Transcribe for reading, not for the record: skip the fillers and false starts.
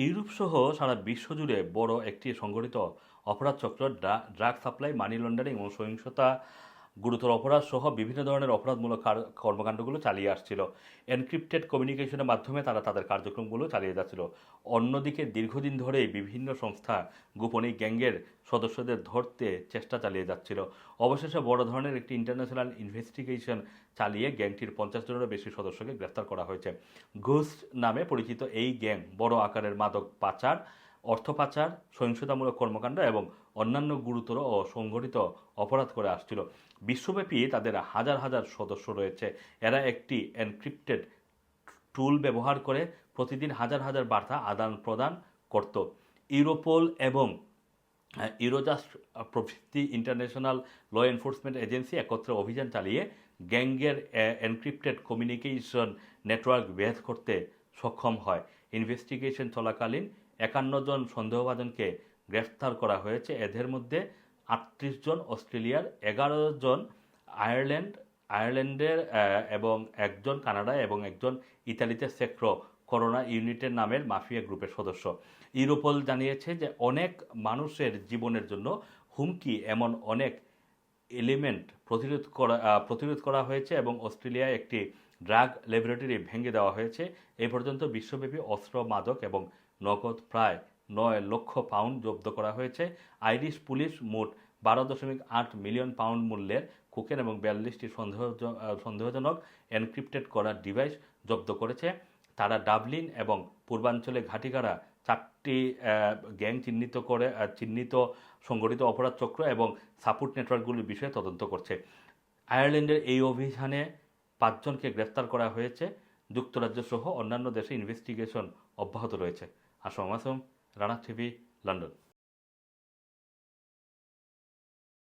Europe সহ সারা বিশ্ব জুড়ে বড় একটি সংগঠিত অপরাধ চক্র ড্রাগ সাপ্লাই, মানি লন্ডারিং এবং সহিংসতা, গুরুতর অপরাধ সহ বিভিন্ন ধরনের অপরাধমূলক কর্মকাণ্ডগুলো চালিয়ে আসছিল। এনক্রিপ্টেড কমিউনিকেশনের মাধ্যমে তারা তাদের কার্যক্রমগুলো চালিয়ে যাচ্ছিল। অন্যদিকে দীর্ঘদিন ধরেই বিভিন্ন সংস্থা গোপনে গ্যাংয়ের সদস্যদের ধরতে চেষ্টা চালিয়ে যাচ্ছিল। অবশেষে বড় ধরনের একটি ইন্টারন্যাশনাল ইনভেস্টিগেশন চালিয়ে গ্যাংটির 50 জনেরও বেশি সদস্যকে গ্রেফতার করা হয়েছে। ঘোস্ট নামে পরিচিত এই গ্যাং বড় আকারের মাদক পাচার, অর্থ পাচার, সহিংসতামূলক কর্মকাণ্ড এবং অন্যান্য গুরুতর ও সংগঠিত অপরাধ করে আসছিল। বিশ্বব্যাপী তাদের হাজার হাজার সদস্য রয়েছে। এরা একটি এনক্রিপ্টেড টুল ব্যবহার করে প্রতিদিন হাজার হাজার বার্তা আদান প্রদান করত। ইউরোপল এবং ইউরোজাস্ট প্রভৃতি ইন্টারন্যাশনাল ল এনফোর্সমেন্ট এজেন্সি একত্রে অভিযান চালিয়ে গ্যাংয়ের এনক্রিপ্টেড কমিউনিকেশন নেটওয়ার্ক ভেদ করতে সক্ষম হয়। ইনভেস্টিগেশন চলাকালীন 51 জন সন্দেহভাজনকে গ্রেফতার করা হয়েছে। এদের মধ্যে 38 জন অস্ট্রেলিয়ার, 11 জন আয়ারল্যান্ডের এবং একজন কানাডায় এবং একজন ইতালিতে সেক্রো করোনা ইউনিটের নামের মাফিয়া গ্রুপের সদস্য। ইউরোপল জানিয়েছে যে অনেক মানুষের জীবনের জন্য হুমকি এমন অনেক এলিমেন্ট প্রতিরোধ করা হয়েছে এবং অস্ট্রেলিয়ায় একটি ড্রাগ ল্যাবরেটরি ভেঙে দেওয়া হয়েছে। এ পর্যন্ত বিশ্বব্যাপী অস্ত্র, মাদক এবং নগদ প্রায় 9 লক্ষ পাউন্ড জব্দ করা হয়েছে। আইরিশ পুলিশ মোট 12.8 মিলিয়ন পাউন্ড মূল্যের কোকেন এবং 42টি সন্দেহজনক এনক্রিপ্টেড করা ডিভাইস জব্দ করেছে। তারা ডাবলিন এবং পূর্বাঞ্চলে ঘাঁটিগাড়া 4টি গ্যাং চিহ্নিত সংগঠিত অপরাধ চক্র এবং সাপোর্ট নেটওয়ার্কগুলির বিষয়ে তদন্ত করছে। আয়ারল্যান্ডের এই অভিযানে 5 জনকে গ্রেফতার করা হয়েছে। যুক্তরাজ্য সহ অন্যান্য দেশে ইনভেস্টিগেশন অব্যাহত রয়েছে। Assam Masum, Rana TV, London.